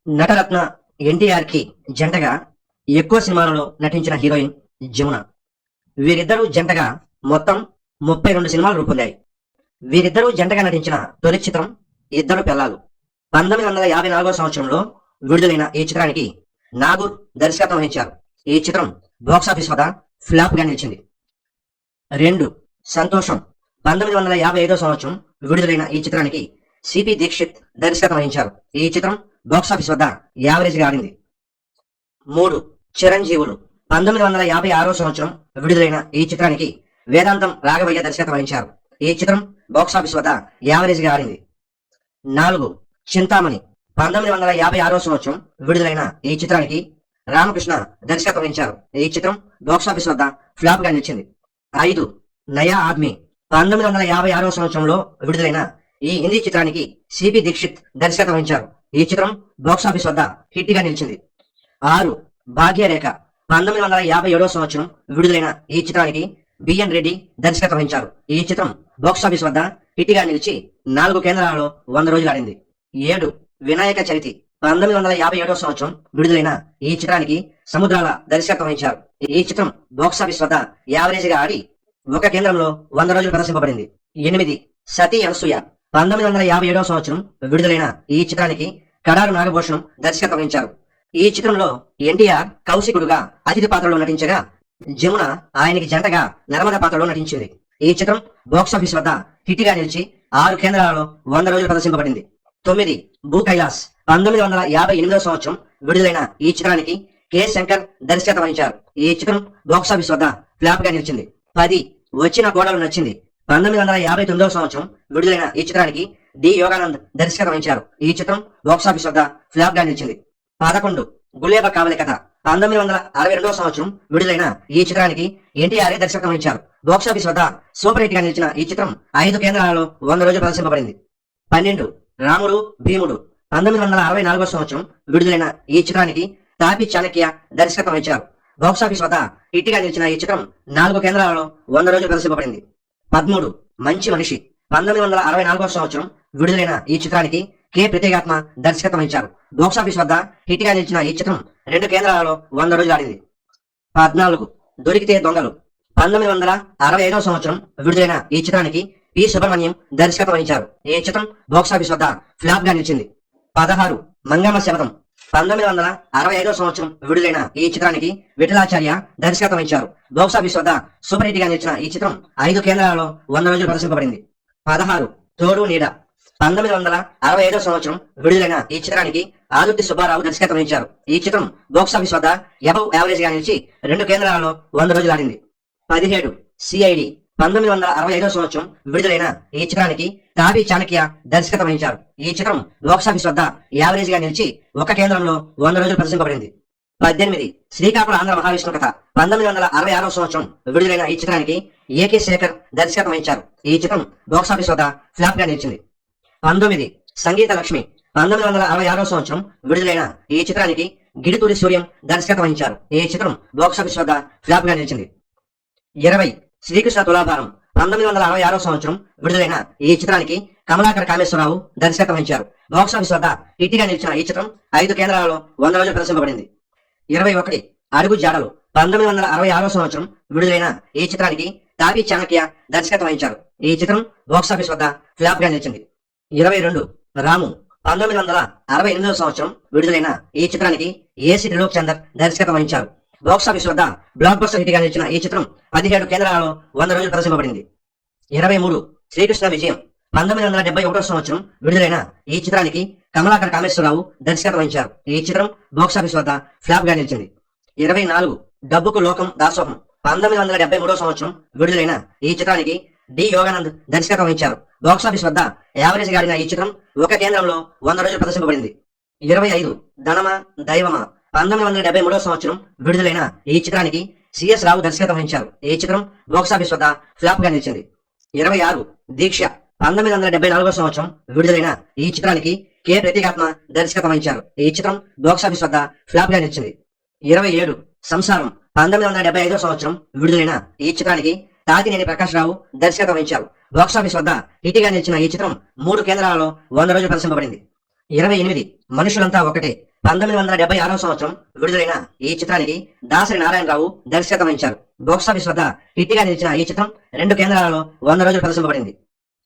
నటరత్న ఎన్టీఆర్ కి జంటగా ఎక్కువ సినిమాలలో నటించిన హీరోయిన్ జమున. వీరిద్దరూ జంటగా మొత్తం 32 సినిమాలు రూపొందాయి. వీరిద్దరూ జంటగా నటించిన తొలి చిత్రం ఇద్దరు పిల్లలు. 1954 సంవత్సరంలో విడుదలైన ఈ చిత్రానికి నాగూర్ దర్శకత్వం వహించారు. ఈ చిత్రం బాక్సాఫీస్ వద్ద ఫ్లాప్ గా నిలిచింది. 2 సంతోషం 1955 సంవత్సరం విడుదలైన ఈ చిత్రానికి సిపి దీక్షిత్ దర్శకత్వం వహించారు. ఈ చిత్రం బాక్సాఫీస్ వద్ద యావరేజ్ గా ఆడింది. 3 చిరంజీవులు 1956 సంవత్సరం విడుదలైన ఈ చిత్రానికి వేదాంతం రాఘవయ్య దర్శకత్వం వహించారు. ఈ చిత్రం బాక్సాఫీస్ వద్ద యావరేజ్ గా ఆడింది. 4 చింతామణి 1956 సంవత్సరం విడుదలైన ఈ చిత్రానికి రామకృష్ణ దర్శకత్వం వహించారు. ఈ చిత్రం బాక్సాఫీస్ వద్ద ఫ్లాప్ గా నిలిచింది. 5 నయా ఆద్మీ 1956 సంవత్సరంలో విడుదలైన ఈ హిందీ చిత్రానికి సిపి దీక్షిత్ దర్శకత్వం వహించారు. ఈ చిత్రం బాక్సాఫీస్ వద్ద హిట్ గా నిలిచింది. 6 భాగ్యరేఖ 1957 సంవత్సరం విడుదలైన ఈ చిత్రానికి బిఎన్ రెడ్డి దర్శకత్వం వహించారు. ఈ చిత్రం బాక్సాఫీస్ వద్ద హిట్ గా నిలిచి 4 కేంద్రాలలో 100 రోజులు ఆడింది. 7 వినాయక చవితి 1957 సంవత్సరం విడుదలైన ఈ చిత్రానికి సముద్రాల దర్శకత్వం వహించారు. ఈ చిత్రం బాక్సాఫీస్ వద్ద యావరేజ్ గా ఆడి 1 కేంద్రంలో 100 రోజులు ప్రదర్శింపబడింది. 8 సతీ అనసూయ 1957 సంవత్సరం విడుదలైన ఈ చిత్రానికి కడారు నాగభూషణం దర్శకత్వం వహించారు. ఈ చిత్రంలో ఎన్టీఆర్ కౌశికుడుగా అతిథి పాత్రలో నటించగా జమున ఆయనకి జంటగా నర్మద పాత్రలో నటించింది. ఈ చిత్రం బాక్సాఫీస్ వద్ద హిట్ గా నిలిచి 6 కేంద్రాలలో 100 రోజులు ప్రదర్శింపబడింది. 9 భూ కైలాస్ 1958 సంవత్సరం విడుదలైన ఈ చిత్రానికి కె శంకర్ దర్శకత్వం వహించారు. ఈ చిత్రం బాక్సాఫీస్ వద్ద ఫ్లాప్ గా నిలిచింది. 10 వచ్చిన కోడలు నచ్చింది 1959 సంవత్సరం విడుదలైన ఈ చిత్రానికి డి యోగానంద్ దర్శకత్వం వహించారు. ఈ చిత్రం బాక్సాఫీస్ వద్ద ఫ్లాప్ గా నిలిచింది. 11 గులేబ కావలి కథ 1962 సంవత్సరం విడుదలైన ఈ చిత్రానికి ఎన్టీఆర్ దర్శకత్వం వహించారు. బాక్సాఫీస్ వద్ద సూపర్ హిట్ గా నిలిచిన ఈ చిత్రం 5 కేంద్రాలలో 100 రోజులు ప్రదర్శింపబడింది. 12 రాముడు భీముడు 1964 సంవత్సరం విడుదలైన ఈ చిత్రానికి తాపి చాణక్య దర్శకత్వం వహించారు. బాక్సాఫీస్ వద్ద హిట్ గా నిలిచిన ఈ చిత్రం 4 కేంద్రాలలో 100 రోజులు ప్రదర్శింపబడింది. 13 మంచి మనిషి 1964 సంవత్సరం విడుదలైన ఈ చిత్రానికి కె ప్రత్యేగాత్మ దర్శకత్వం వహించారు. బాక్సాఫీస్ వద్ద హిట్ గా నిలిచిన ఈ చిత్రం 2 కేంద్రాలలో 100 రోజులు ఆడింది. 14 దొరికితే దొంగలు 1965 సంవత్సరం విడుదలైన ఈ చిత్రానికి పి సుబ్రహ్మణ్యం దర్శకత్వం వహించారు. ఈ చిత్రం బాక్సాఫీస్ వద్ద ఫ్లాప్ గా నిలిచింది. 16 మంగమ్మ శబదం 1965 సంవత్సరం విడుదలైన ఈ చిత్రానికి విఠలాచార్య దర్శకత్వం వహించారు. బాక్సాఫీస్ వద్ద సూపర్ హిట్ గా నిలిచిన ఈ చిత్రం 5 కేంద్రాలలో 100 రోజులు ప్రదర్శింపబడింది. 16 తోడు నీడ 1965 సంవత్సరం విడుదలైన ఈ చిత్రానికి ఆదుర్తి సుబ్బారావు దర్శకత్వం వహించారు. ఈ చిత్రం బాక్సాఫీస్ వద్ద అబవ్ యావరేజ్ గా నిలిచి 2 కేంద్రాలలో 100 రోజులు ఆడింది. 17 సిఐడి 1965 సంవత్సరం విడుదలైన ఈ చిత్రానికి తాపి చాణక్య దర్శకత్వం వహించారు. ఈ చిత్రం బాక్సాఫీస్ వద్ద యావరేజ్ గా నిలిచి 1 కేంద్రంలో 100 రోజులు ప్రదర్శింపబడింది. 18 శ్రీకాకుళ ఆంధ్ర మహావిష్ణు కథ 1966 సంవత్సరం విడుదలైన ఈ చిత్రానికి ఏకే శేఖర్ దర్శకత్వం వహించారు. ఈ చిత్రం బాక్సాఫీస్ వద్ద ఫ్లాప్ గా నిలిచింది. 19 సంగీత లక్ష్మి 1966 సంవత్సరం విడుదలైన ఈ చిత్రానికి గిడుతూరి సూర్యం దర్శకత్వం వహించారు. ఈ చిత్రం బాక్సాఫీస్ వద్ద ఫ్లాప్ గా నిలిచింది. 20 శ్రీకృష్ణ తులాభారం 1966 సంవత్సరం విడుదలైన ఈ చిత్రానికి కమలాకర్ కామేశ్వరరావు దర్శకత్వం వహించారు. బాక్సాఫీస్ వద్ద హిట్ గా నిలిచిన ఈ చిత్రం 5 కేంద్రాలలో 100 రోజులు ప్రదర్శింపబడింది. 21 అడుగు జాడలు 1966 సంవత్సరం విడుదలైన ఈ చిత్రానికి తాపి చాణక్య దర్శకత్వం వహించారు. ఈ చిత్రం బాక్సాఫీస్ వద్ద ఫ్లాప్ గా నిలిచింది. 22 రాము 1968 సంవత్సరం విడుదలైన ఈ చిత్రానికి ఏసి త్రిలోక్ చందర్ దర్శకత్వం వహించారు. బాక్సాఫీస్ వద్ద బ్లాక్ బస్టర్ హిట్ గా నిలిచిన ఈ చిత్రం 17 కేంద్రాలలో 100 రోజులు ప్రదర్శింపబడింది. 23 శ్రీకృష్ణ విజయం 1971 సంవత్సరం విడుదలైన ఈ చిత్రానికి కమలాకర్ కామేశ్వరరావు దర్శకత్వం వహించారు. ఈ చిత్రం బాక్సాఫీస్ వద్ద ఫ్లాప్ గా నిలిచింది. 24 డబ్బుకు లోకం దాసోహం 1973 సంవత్సరం విడుదలైన ఈ చిత్రానికి డి యోగానంద్ దర్శకత్వం వహించారు. బాక్సాఫీస్ వద్ద యావరేజ్ గా ఆడిన ఈ చిత్రం 1 కేంద్రంలో 100 రోజులు ప్రదర్శింపబడింది. 25 ధనమ దైవమ 1973 సంవత్సరం విడుదలైన ఈ చిత్రానికి సిఎస్ రావు దర్శకత్వం వహించారు. ఈ చిత్రం బాక్సాఫీస్ వద్ద ఫ్లాప్ గా నిలిచింది. 26 దీక్ష 1974 సంవత్సరం విడుదలైన ఈ చిత్రానికి కె ప్రత్యేగాత్మ దర్శకత్వం వహించారు. ఈ చిత్రం బాక్సాఫీస్ వద్ద ఫ్లాప్ గా నిలిచింది. 27 సంసారం 1975 సంవత్సరం విడుదలైన ఈ చిత్రానికి తాతినేని ప్రకాష్ రావు దర్శకత్వం వహించారు. బాక్సాఫీస్ వద్ద హిట్ గా నిలిచిన ఈ చిత్రం 3 కేంద్రాలలో 100 రోజులు ప్రదర్శింపబడింది. 28 మనుషులంతా ఒకటే 1976వ సంవత్సరం విడుదలైన ఈ చిత్రానికి దాసరి నారాయణరావు దర్శకత్వం వహించారు. బాక్సాఫీస్ వద్ద హిట్గా నిలిచిన ఈ చిత్రం 2 కేంద్రాలలో 100 రోజులు ప్రదర్శింపబడింది.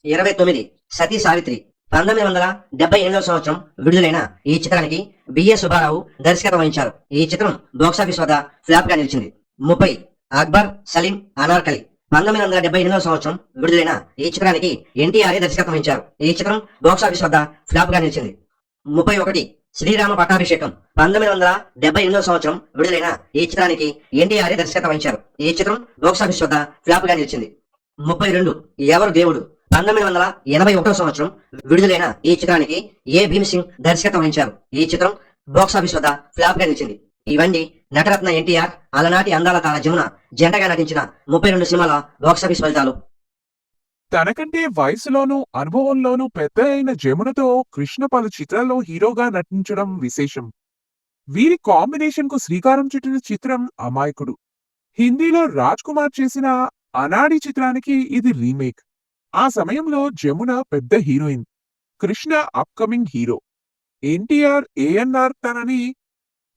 29 సతీ సావిత్రి 1978వ సంవత్సరం విడుదలైన ఈ చిత్రానికి బిఏ సుబ్బారావు దర్శకత్వం వహించారు. ఈ చిత్రం బాక్సాఫీస్ వద్ద ఫ్లాప్ గా నిలిచింది. 30 అక్బర్ సలీం అనార్కలి 1978వ సంవత్సరం విడుదలైన ఈ చిత్రానికి ఎన్టీఆర్ దర్శకత్వం వహించారు. ఈ చిత్రం బాక్సాఫీస్ వద్ద ఫ్లాప్ గా నిలిచింది. 31 శ్రీరామ పట్టాభిషేకం 1978వ సంవత్సరం విడుదలైన ఈ చిత్రానికి ఎన్టీఆర్ దర్శకత్వం వహించారు. ఈ చిత్రం బాక్సాఫీస్ వద్ద ఫ్లాప్ గా నిలిచింది. 32 ఎవరు దేవుడు 1981వ సంవత్సరం విడుదలైన ఈ చిత్రానికి ఏ భీమ్సింగ్ దర్శకత్వం వహించారు. ఈ చిత్రం బాక్సాఫీస్ వద్ద ఫ్లాప్ గా నిలిచింది. ఇవన్నీ నటరత్న ఎన్టీఆర్, అలనాటి అందాల తార జమున జంటగా నటించిన 32 సినిమాల బాక్సాఫీస్ ఫలితాలు. తనకంటే వయసులోనూ అనుభవంలోనూ పెద్ద అయిన జమునతో కృష్ణ పలు చిత్రాల్లో హీరోగా నటించడం విశేషం. వీరి కాంబినేషన్ కు శ్రీకారం చుట్టిన చిత్రం అమాయకుడు. హిందీలో రాజ్ కుమార్ చేసిన అనాడి చిత్రానికి ఇది రీమేక్. ఆ సమయంలో జమున పెద్ద heroine, Krishna upcoming hero. NTR, ANR తనని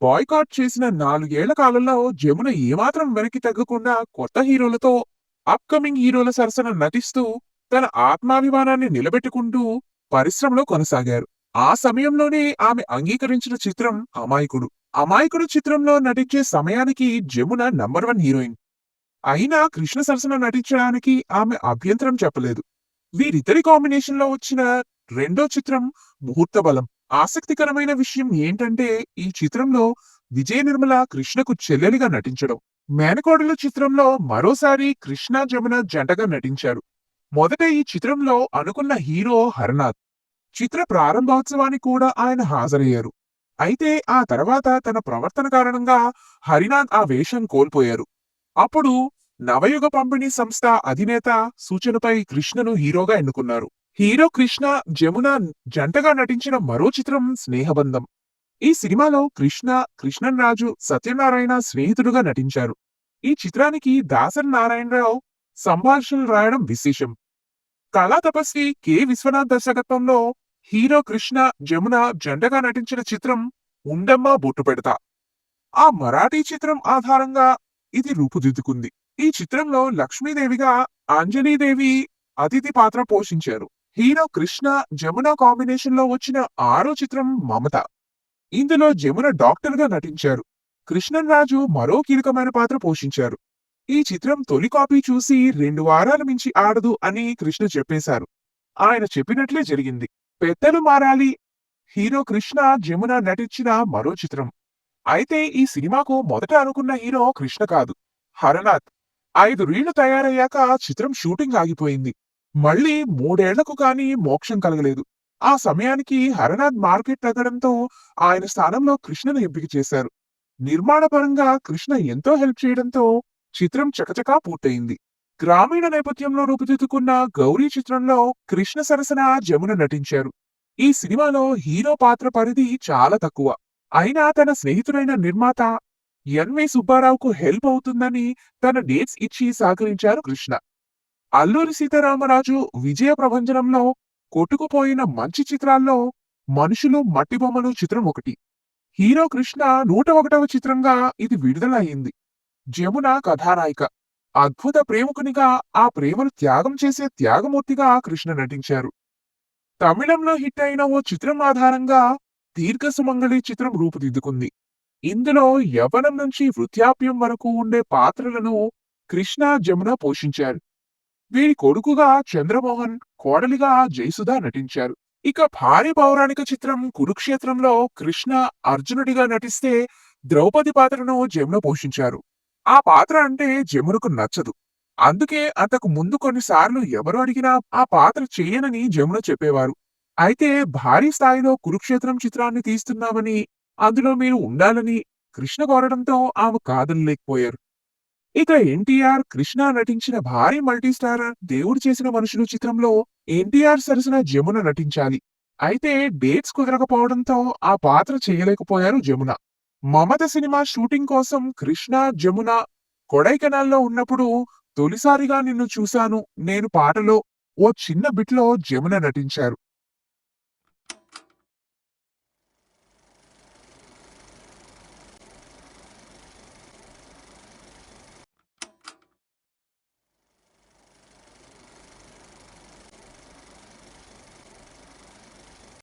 బాయ్కాట్ చేసిన 4 ఏళ్ల కాలంలో జమున ఏమాత్రం వెనక్కి తగ్గకుండా కొత్త హీరోలతో అప్కమింగ్ హీరోల సరసన నటిస్తూ తన ఆత్మాభిమానాన్ని నిలబెట్టుకుంటూ పరిశ్రమలో కొనసాగారు. ఆ సమయంలోనే ఆమె అంగీకరించిన చిత్రం అమాయకుడు. అమాయకుడు చిత్రంలో నటించే సమయానికి జమున నంబర్ 1 హీరోయిన్. అయినా కృష్ణ సరసన నటించడానికి ఆమె అభ్యంతరం చెప్పలేదు. వీరిద్దరి కాంబినేషన్ లో వచ్చిన రెండో చిత్రం ముహూర్త బలం. ఆసక్తికరమైన విషయం ఏంటంటే ఈ చిత్రంలో విజయ నిర్మల కృష్ణకు చెల్లెలిగా నటించడం. మేనకోడలు చిత్రంలో మరోసారి కృష్ణ జమున జంటగా నటించారు. మొదట ఈ చిత్రంలో అనుకున్న హీరో హరనాథ్. చిత్ర ప్రారంభోత్సవానికి కూడా ఆయన హాజరయ్యారు. అయితే ఆ తర్వాత తన ప్రవర్తన కారణంగా హరినాథ్ ఆ వేషం కోల్పోయారు. అప్పుడు నవయుగ పంపిణీ సంస్థ అధినేత సూచనపై కృష్ణను హీరోగా ఎన్నుకున్నారు. హీరో కృష్ణ జమున జంటగా నటించిన మరో చిత్రం స్నేహబంధం. ఈ సినిమాలో కృష్ణ, కృష్ణన్ రాజు, సత్యనారాయణ స్నేహితుడుగా నటించారు. ఈ చిత్రానికి దాసరి నారాయణరావు సంభాషణలు రాయడం విశేషం. కళా తపస్వి కె విశ్వనాథ్ దర్శకత్వంలో హీరో కృష్ణ, జమున జంటగా నటించిన చిత్రం ఉండమ్మ బొట్టు పెడతా. ఆ మరాఠీ చిత్రం ఆధారంగా ఇది రూపుదిద్దుకుంది. ఈ చిత్రంలో లక్ష్మీదేవిగా అంజలీదేవి అతిథి పాత్ర పోషించారు. హీరో కృష్ణ, జమున కాంబినేషన్ లో వచ్చిన 6వ చిత్రం మమత. ఇందులో జమున డాక్టర్ గా నటించారు. కృష్ణన్ రాజు మరో కీలకమైన పాత్ర పోషించారు. ఈ చిత్రం తొలి కాపీ చూసి 2 వారాల మించి ఆడదు అని కృష్ణ చెప్పేశారు. ఆయన చెప్పినట్లే జరిగింది. పెద్దలు మారాలి హీరో కృష్ణ, జమున నటించిన మరో చిత్రం. అయితే ఈ సినిమాకు మొదట అనుకున్న హీరో కృష్ణ కాదు, హరనాథ్. 5 రీళ్లు తయారయ్యాక చిత్రం షూటింగ్ ఆగిపోయింది. మళ్లీ 3 ఏళ్లకు కానీ మోక్షం కలగలేదు. ఆ సమయానికి హరనాథ్ మార్కెట్ తగ్గడంతో ఆయన స్థానంలో కృష్ణను ఎంపిక చేశారు. నిర్మాణపరంగా కృష్ణ ఎంతో హెల్ప్ చేయడంతో చిత్రం చకచకా పూర్తయింది. గ్రామీణ నేపథ్యంలో రూపుదిద్దుకున్న గౌరీ చిత్రంలో కృష్ణ సరసన జమున నటించారు. ఈ సినిమాలో హీరో పాత్ర పరిధి చాలా తక్కువ. అయినా తన స్నేహితుడైన నిర్మాత ఎన్వి సుబ్బారావుకు హెల్ప్ అవుతుందని తన డేట్స్ ఇచ్చి సహకరించారు కృష్ణ. అల్లూరి సీతారామరాజు విజయ ప్రభంజనంలో కొట్టుకుపోయిన మంచి చిత్రాల్లో మనుషులు మట్టి బొమ్మలు చిత్రం ఒకటి. హీరో కృష్ణ 101వ చిత్రంగా ఇది విడుదల అయింది. జమున కథానాయిక. అద్భుత ప్రేమికునిగా ఆ ప్రేమను త్యాగం చేసే త్యాగమూర్తిగా కృష్ణ నటించారు. తమిళంలో హిట్ అయిన ఓ చిత్రం ఆధారంగా దీర్ఘ సుమంగళి చిత్రం రూపుదిద్దుకుంది. ఇందులో యవ్వనం నుంచి వృద్ధాప్యం వరకు ఉండే పాత్రలను కృష్ణ, జమున పోషించారు. వీరి కొడుకుగా చంద్రమోహన్, కోడలిగా జయసుధ నటించారు. ఇక భారీ పౌరాణిక చిత్రం కురుక్షేత్రంలో కృష్ణ అర్జునుడిగా నటిస్తే ద్రౌపది పాత్రను జమున పోషించారు. ఆ పాత్ర అంటే జమునకు నచ్చదు. అందుకే అంతకు ముందు కొన్నిసార్లు ఎవరు అడిగినా ఆ పాత్ర చేయనని జమున చెప్పేవారు. అయితే భారీ స్థాయిలో కురుక్షేత్రం చిత్రాన్ని తీస్తున్నామని, అందులో మీరు ఉండాలని కృష్ణ కోరడంతో ఆమె కాదనలేకపోయారు. ఇక ఎన్టీఆర్, కృష్ణ నటించిన భారీ మల్టీస్టార్ దేవుడు చేసిన మనుషులు చిత్రంలో ఎన్టీఆర్ సరసన జమున నటించాలి. అయితే డేట్స్ కుదరకపోవడంతో ఆ పాత్ర చేయలేకపోయారు జమున. మమత సినిమా షూటింగ్ కోసం కృష్ణ, జమున కొడైకెనాల్లో ఉన్నప్పుడు తొలిసారిగా నిన్ను చూశాను నేను పాటలో ఓ చిన్న బిట్లో జమున నటించారు.